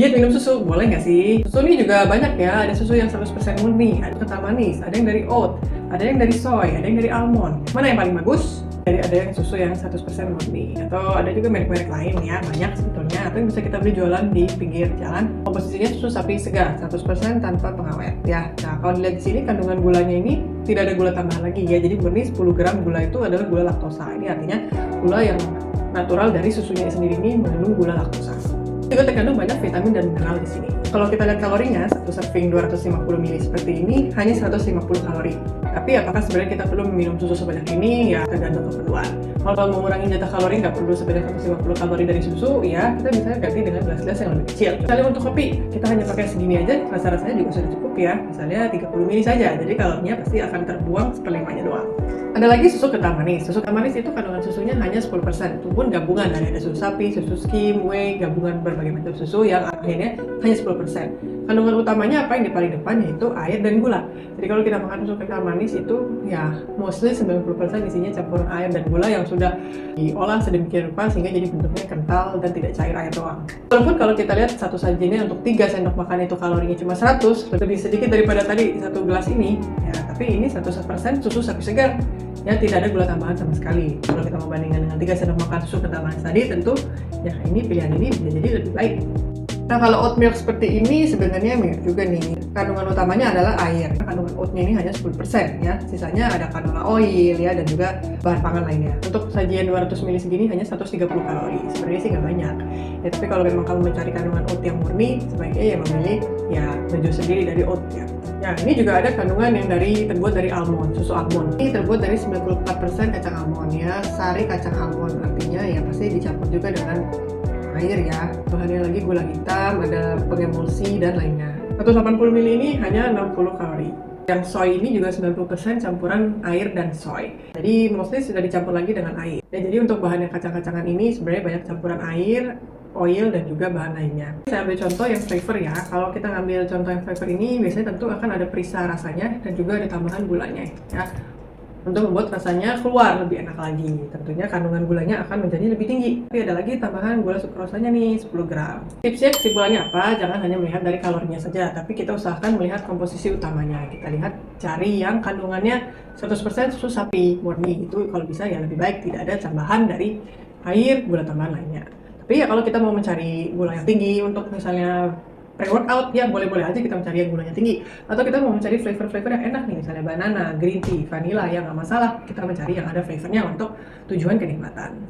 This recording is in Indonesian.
Diet minum susu, boleh nggak sih? Susu ini juga banyak ya, ada susu yang 100% murni, ada kental manis, ada yang dari oat, ada yang dari soy, ada yang dari almond. Mana yang paling bagus? Jadi ada yang susu yang 100% murni, atau ada juga merek-merek lain ya, banyak sebetulnya, atau yang bisa kita beli jualan di pinggir jalan. Komposisinya susu sapi segar, 100% tanpa pengawet ya. Nah, kalau dilihat di sini kandungan gulanya ini tidak ada gula tambahan lagi ya, jadi murni 10 gram gula itu adalah gula laktosa. Ini artinya gula yang natural dari susunya sendiri ini mengandung gula laktosa. Juga terkandung banyak vitamin dan mineral di sini. Kalau kita lihat kalorinya, satu serving 250 ml seperti ini hanya 150 kalori. Tapi apakah sebenarnya kita perlu minum susu sebanyak ini? Ya tergantung keperluan. Kalau mengurangi jatah kalori nggak perlu sebanyak 150 kalori dari susu, ya kita bisa ganti dengan gelas-gelas yang lebih kecil. Misalnya untuk kopi, kita hanya pakai segini aja, rasa-rasanya juga sudah cukup ya. Misalnya 30 ml saja, jadi kalorinya pasti akan terbuang seperlimanya doang. Ada lagi susu kental manis. Susu kental manis itu kandungan susunya hanya 10%. Itu pun gabungan, ada susu sapi, susu skim, whey, gabungan berbagai macam susu yang akhirnya hanya 10%. Kandungan utamanya apa yang di paling depan yaitu air dan gula. Jadi kalau kita makan susu kental manis itu ya mostly 90% isinya campuran air dan gula yang sudah diolah sedemikian rupa sehingga jadi bentuknya kental dan tidak cair air doang. Walaupun kalau kita lihat satu sajiannya untuk 3 sendok makan itu kalorinya cuma 100, lebih sedikit daripada tadi satu gelas ini, ya tapi ini 100% susu sapi segar. Ya tidak ada gula tambahan sama sekali. Kalau kita membandingkan dengan 3 sendok makan susu kental manis tadi, tentu ya ini pilihan ini bisa jadi lebih baik. Nah kalau oat milk seperti ini sebenarnya mirip juga nih. Kandungan utamanya adalah air. Kandungan oatnya ini hanya 10% ya. Sisanya ada canola oil ya dan juga bahan pangan lainnya. Untuk sajian 200 ml segini hanya 130 kalori. Sebenarnya sih nggak banyak. Ya tapi kalau memang kamu mencari kandungan oat yang murni, sebaiknya ya memilih ya menjual sendiri dari oat ya. Ya, ini juga ada kandungan yang terbuat dari almond, susu almond. Ini terbuat dari 94% kacang almond ya, sari kacang almond. Artinya ya pasti dicampur juga dengan air ya. Bahannya lagi gula hitam, ada pengemulsi dan lainnya. 180 ml ini hanya 60 kalori. Yang soy ini juga 90% campuran air dan soy. Jadi mostly sudah dicampur lagi dengan air. Ya, jadi untuk bahan yang kacang-kacangan ini sebenarnya banyak campuran air, oil, dan juga bahan lainnya. Saya ambil contoh yang flavor ya. Kalau kita ngambil contoh yang flavor ini, biasanya tentu akan ada perisa rasanya dan juga ada tambahan gulanya ya. Untuk membuat rasanya keluar lebih enak lagi. Tentunya kandungan gulanya akan menjadi lebih tinggi. Tapi ada lagi tambahan gula sukrosanya nih, 10 gram. Tipsnya kesimpulannya apa? Jangan hanya melihat dari kalorinya saja, tapi kita usahakan melihat komposisi utamanya. Kita lihat cari yang kandungannya 100% susu sapi murni. Itu kalau bisa ya lebih baik tidak ada tambahan dari air, gula tambahan lainnya. Tapi ya kalau kita mau mencari gula yang tinggi untuk misalnya pre-workout, ya boleh-boleh aja kita mencari yang gulanya tinggi. Atau kita mau mencari flavor-flavor yang enak nih, misalnya banana, green tea, vanilla, ya nggak masalah. Kita mencari yang ada flavornya untuk tujuan kenikmatan.